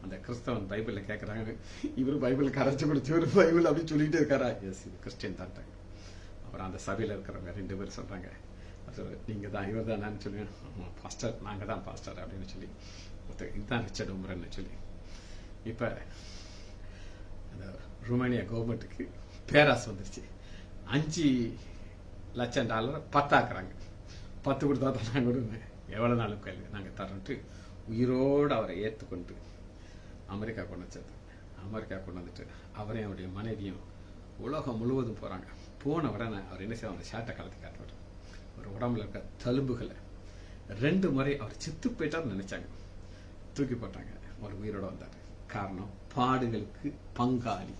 அந்த கிறிஸ்தவன் பைபிளில் கேட்குறாங்க, இவர் பைபிள் கரைச்சி கொடுத்து இவர் பைபிள் அப்படின்னு சொல்லிட்டே இருக்காரா, எஸ் இது கிறிஸ்டியன் தான்ட்டாங்க. அப்புறம் அந்த சபையில் இருக்கிறவங்க 2 பேர் சொல்றாங்க, நீங்க தான் இவர் தான் நான் சொல்லுவேன், பாஸ்டர் நாங்கள் தான் பாஸ்டர் அப்படின்னு சொல்லி இதுதான் ரிச்சர்ட் உம்ரான்னு சொல்லி. இப்போ அந்த ருமேனியா கவர்மெண்ட்டுக்கு பேராஸ் வந்துருச்சு. $5,00,000 10 கொடுத்தா தான் நாங்கள் விடுவேன், எவ்வளோ நாளும் கேள்வி நாங்கள் தரோன்ட்டு உயிரோடு அவரை ஏற்றுக்கொண்டு அமெரிக்கா கொண்டு வச்சது. அமெரிக்கா கொண்டு வந்துட்டு அவரையும் அவருடைய மனைவியும் உலகம் முழுவதும் போகிறாங்க. போன உடனே அவர் என்ன செய்வார், அந்த ஷாட்டை கலத்தி காட்டுவார். ஒரு உடம்புல இருக்க தழும்புகளை 2 முறை அவர் செத்து போயிட்டார்னு நினைச்சாங்க, தூக்கி போட்டாங்க. அவர் உயிரோட வந்தார். காரணம் பாடுகளுக்கு பங்காளி.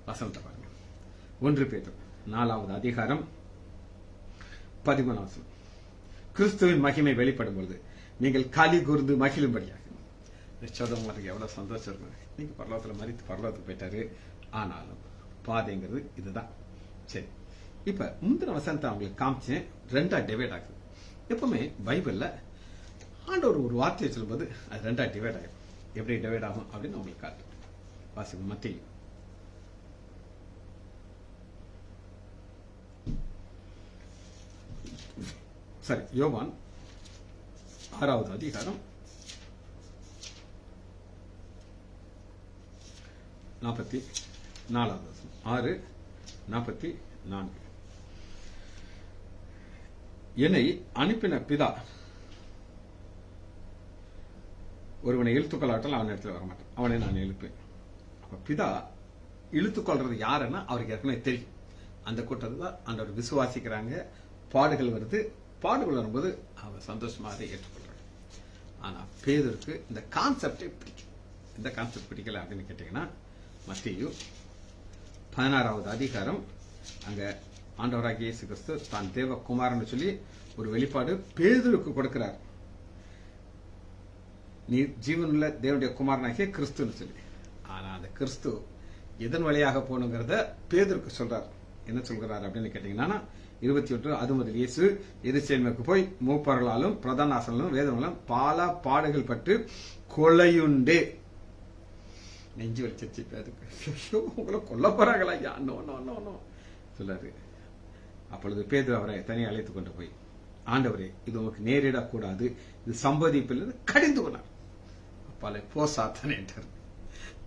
வசனத்தை பாருங்க, 1 பேதுரு 4வது அதிகாரம் 13வது வசனம். கிறிஸ்துவின் மகிமை வெளிப்படும் பொழுது நீங்கள் களி கூர்ந்து மகிழும்படியாக. ரிச்சர்ட் எவ்வளவு சந்தோஷம் இருக்கும், நீங்க பரலோகத்துல மரித்து பரலோகத்துக்கு போயிட்டாரு. ஆனாலும் பாதைங்கிறது இதுதான். சரி, இப்ப முந்தின வசனத்தை அவங்களுக்கு காமிச்சேன், 2ஆ டிவைட் ஆகுது. எப்பவுமே பைபிள்ல ஆண்டவர் ஒரு வார்த்தையை சொல்லும்போது அது 2ஆ டிவைட் ஆகும். எப்படி டிவைட் ஆகும் அப்படின்னு உங்களுக்கு காட்டு. வாசிக்கும் மத்திய யோவான் 6வது அதிகாரம் 44வது வசனம். 6:44. என்னை அனுப்பின பிதா ஒருவனை இழுத்துக்கொள்ளாட்டால் அவன் இடத்துல வரமாட்டான், அவனை நான் எழுப்பேன். அப்ப பிதா இழுத்துக்கொள்றது யாருன்னா அவருக்கு ஏற்கனவே தெரியும். அந்த கூட்டத்தை தான் ஆண்டவர் விசுவாசிக்கிறாங்க. பாடுகள் வருது, பாடுகள் வரும்போது அவன் சந்தோஷமாக அதை ஏற்றுக்கொள்றாங்க. ஆனா பேதுருக்கு இந்த கான்செப்டே பிடிக்கும். இந்த கான்செப்ட் பிடிக்கல அப்படின்னு கேட்டீங்கன்னா, மத்தேயு 16வது அதிகாரம் அங்க ஆண்டவராகிய இயேசு கிறிஸ்து தான் தேவகுமாரன் சொல்லி ஒரு வெளிப்பாடு பேதுருக்கு கொடுக்கிறார். நீ ஜீவனுள்ள தேவனுடைய குமாரனாகிய கிறிஸ்துன்னு சொல்லி. ஆனா அந்த கிறிஸ்து எதன் வழியாக போகணுங்கிறத பேதுருக்கு சொல்றார். என்ன சொல்கிறார் அப்படின்னு கேட்டீங்கன்னா, 21 அது முதல் இயேசு எருசலேமுக்கு போய் மூப்பர்களாலும் பிரதான ஆசாரியர்களும் வேதங்களும் பல பாடுகள் பட்டு கொலையுண்டு. நெஞ்சு வலிச்சிருச்சு பேதுக்கு, உங்களை கொல்ல போறாங்களா ஐயா, சொல்லாரு. அப்பொழுது பேதுரு அவரை தனியாக அழைத்துக் கொண்டு போய், ஆண்டவரே இது உங்களுக்கு நேரிடக்கூடாது, இது சம்பதிப்பில் கடிந்து போனார். அப்பாலே போ சாத்தானே என்றார்.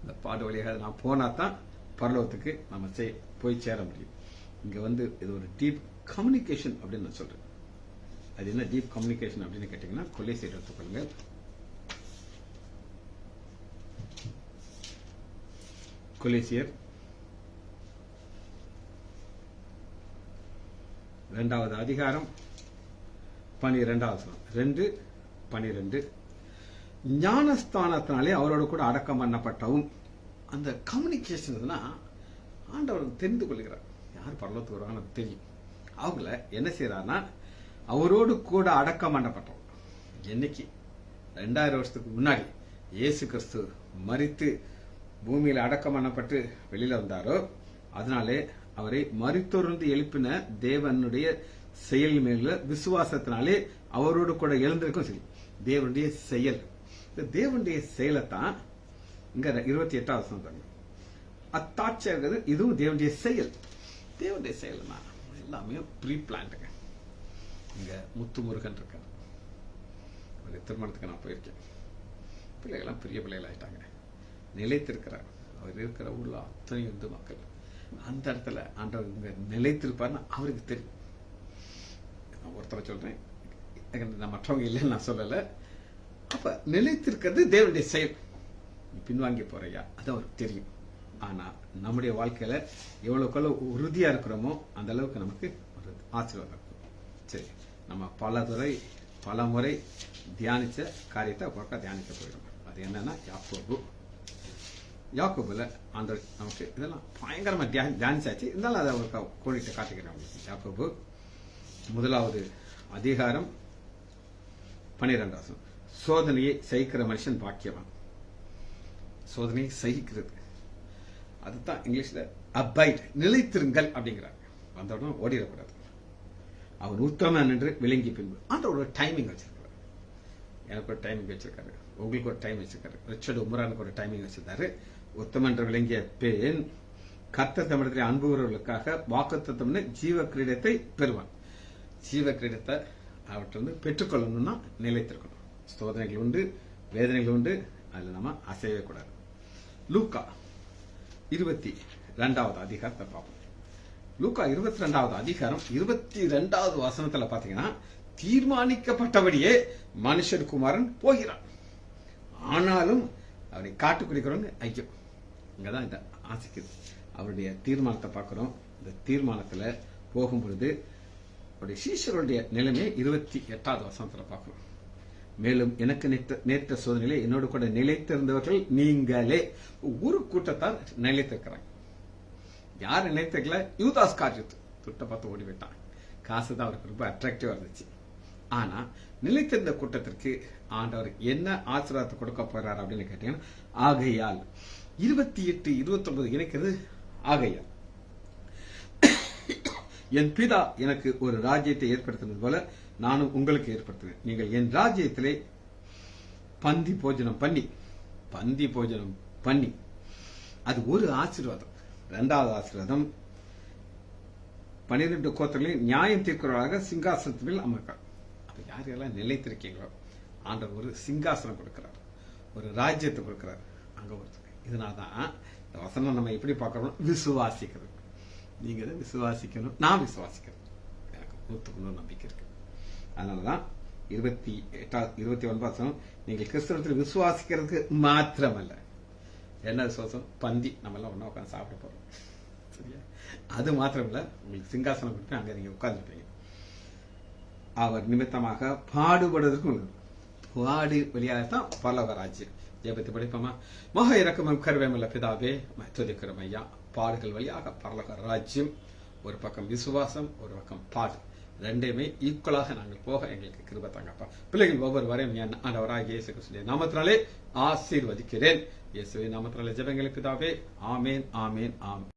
இந்த பாடு வழியாக நான் போனாதான் பரலோகத்துக்கு நம்ம போய் சேர முடியும். இங்க வந்து இது ஒரு டீப் கம்யூனிகேஷன் அப்படின்னு நான் சொல்றேன். அது என்ன டீப் கம்யூனிகேஷன் அப்படின்னு கேட்டீங்கன்னா, கொலைசீர் எடுத்துக்கொள்ளுங்க. கொலைசீர் 2வது அதிகாரம் 12வது வசனம். 2:12. ஞானஸ்தானத்தினாலே அவரோடு கூட அடக்கம் பண்ணப்பட்டவும். அந்த கம்யூனிகேஷன் ஆண்டவர் தெரிந்து கொள்கிறார். யார் பரலோகத்துக்கு வருவாங்கன்னு தெரியும். அவங்கள என்ன செய்யறாருன்னா, அவரோடு கூட அடக்கம் பண்ணப்பட்டோம். என்னைக்கு 2000 வருஷத்துக்கு முன்னாடி இயேசு கிறிஸ்து மரித்து பூமியில அடக்கம் பண்ணப்பட்டு வெளியில வந்தாரோ, அதனாலே அவரை மரித்தோர்ந்து எழுப்பின தேவனுடைய செயல் மேல விசுவாசத்தினாலே அவரோடு கூட எழுந்திருக்கும். சரி, தேவனுடைய செயல். இந்த தேவனுடைய செயலைத்தான் இங்க 28வது வசனம் அத்தாட்சியாகிறது. இதுவும் தேவனுடைய செயல். தேவனுடைய செயல்னா எல்லாமே ப்ரீ பிளான்டுங்க. இங்க முத்துமுருகன் இருக்காரு, ஒரு திருமணத்துக்கு நான் போயிருக்கேன். பிள்ளைகள்லாம் பெரிய பிள்ளைகள் ஆயிட்டாங்க, நிலைத்திருக்கிறார். அவர் இருக்கிற ஊர்ல அத்தனை இந்து மக்கள். அந்த இடத்துல ஆண்டவர் இங்க நிலைத்திருப்பாருன்னு அவருக்கு தெரியும். நான் ஒருத்தரை சொல்றேன், நான் மற்றவங்க இல்லைன்னு நான் சொல்லல. அப்ப நிலைத்திருக்கிறது தேவனுடைய செயல். நீ பின்வாங்கி போறியா, அது அவருக்கு தெரியும். ஆனா நம்முடைய வாழ்க்கையில எவ்வளவுக்குள்ள உறுதியா இருக்கிறோமோ அந்த அளவுக்கு நமக்கு ஒரு ஆசீர்வாதம் இருக்கும். சரி, நம்ம பல முறை தியானிச்ச காரியத்தை ஒருக்கா தியானிக்க போயிடும். அது என்னன்னா யாக்கோபுல ஆண்டவர் நமக்கு இதெல்லாம் பயங்கரமா தியானிச்சாச்சு. இருந்தாலும் அதை ஒரு கோடிட்ட காட்டுகிறேன் உங்களுக்கு. யாக்கோபு 1வது அதிகாரம் 12வது வசனம். சோதனையை சகிக்கிற மனுஷன் பாக்கியவான். சோதனையை சகிக்கிறது, அதுதான் இங்கிலீஷ்ல அபைட், நிலைத்திருங்கள் அப்படிங்கிறாங்க. வந்தவுடனே ஓடிடக்கூடாது. அவன் உத்தமன் என்று விளங்கி பின்பு ஆண்டவர் ஒரு டைமிங் வச்சிருக்காரு. எனக்கு ஒரு டைமிங் வச்சிருக்காரு, உங்களுக்கு ஒரு டைம் வச்சிருக்காரு, ரிச்சர்டு உமரானுக்கு ஒரு டைமிங் வச்சிருந்தாரு. உத்தமன் என்று விளங்கிய பெண் கர்த்தர் தம்மிடத்தில் அன்புகிறவர்களுக்காக வாக்குத்தத்தம்னு ஜீவ கிரீடத்தை பெறுவான். ஜீவ கிரீடத்தை அவற்றிலிருந்து பெற்றுக்கொள்ளணும்னா நிலைத்திருக்கணும். சோதனைகள் உண்டு, வேதனைகள் உண்டு, அதுல நம்ம அசையவே கூடாது. லூக்கா 22வது அதிகாரத்தை பார்ப்போம். லூக்கா 22வது அதிகாரம் 22வது வசனத்துல பாத்தீங்கன்னா, தீர்மானிக்கப்பட்டபடியே மனுஷகுமாரன் போகிறான், ஆனாலும் அவரை காட்டு குடிக்கிறவங்க ஐயோ. இங்கதான் இந்த ஆசிக்குது. அவருடைய தீர்மானத்தை பார்க்கிறோம். இந்த தீர்மானத்துல போகும்பொழுது அவருடைய சீஷருடைய நிலைமையை 28வது வசனத்துல பார்க்கிறோம். மேலும் எனக்கு நேற்ற சோதனையிலே என்னோடு கூட நிலைத்திருந்தவர்கள் நீங்களே. ஒரு கூட்டத்தார் நிலைத்திருக்கிறாங்க. யார் நிலைத்திருக்கல? யூதாஸ் காரியத்து துட்ட பார்த்து ஓடி விட்டான். காசு தான் அவருக்கு ரொம்ப அட்ராக்டிவா இருந்துச்சு. ஆனா நிலைத்திருந்த கூட்டத்திற்கு ஆண்டவர் என்ன ஆசீர்வாதத்தை கொடுக்க போறார் அப்படின்னு கேட்டீங்கன்னா, ஆகையால் 28-29 இணைக்கிறது. ஆகையால் என் பிதா எனக்கு ஒரு ராஜ்யத்தை ஏற்படுத்தினது போல நானும் உங்களுக்கு ஏற்படுத்தினேன். நீங்கள் என் ராஜ்யத்திலே பந்தி போஜனம் பண்ணி அது ஒரு ஆசீர்வாதம். 2வது ஆசீர்வாதம் 12 கோத்திரங்களில் நியாயம் தீர்க்கிறவராக சிங்காசனத்து மேல் அமர்க்கிறார். அப்ப யாரெல்லாம் நிலைத்திருக்கீங்களோ ஆண்டவர் ஒரு சிங்காசனம் கொடுக்கிறார், ஒரு ராஜ்யத்தை கொடுக்கிறார். அங்க ஒருத்தர். இதனால்தான் இந்த வசனம் நம்ம எப்படி பார்க்கறோம்? விசுவாசிக்கிறது. நீங்க தான் விசுவாசிக்கணும், நான் விசுவாசிக்கிறேன். எனக்கு 100% நம்பிக்கை இருக்கு. அதனாலதான் 29 நீங்கள் கிறிஸ்தவத்தில் விசுவாசிக்கிறதுக்கு மாத்திரமல்ல. என்ன விசுவாசம்? பந்தி நம்ம எல்லாம் ஒன்னா உட்காந்து சாப்பிட போறோம். சரியா? அது மாத்திரமல்ல, உங்களுக்கு சிங்காசனம் கொடுத்து அங்க நீங்க உட்கார்ந்துருப்பீங்க. அவர் நிமித்தமாக பாடுபடுவதற்கும் பாடு வழியாகத்தான் பரலோக ராஜ்யம். ஜெபத்தை படிப்போமா? மகா இரக்கமும் கருவேமுள்ள பிதாவே, துதிக்கிறோம் ஐயா. பாடுகள் வழியாக பரலோக ராஜ்யம். ஒரு பக்கம் விசுவாசம், ஒரு பக்கம் பாடு, ரெண்டையுமே ஈக்குவலாக நாங்கள் போக எங்களுக்கு கிருபை தாங்கப்பா. பிள்ளைகள் ஒவ்வொருவரையும் என் ஆண்டவராகிய இயேசு கிறிஸ்துவின் நாமத்தினாலே ஆசீர்வதிக்கிறேன். இயேசுவின் நாமத்தினாலே ஜெபங்களை பிதாவே. ஆமேன், ஆமேன், ஆமேன்.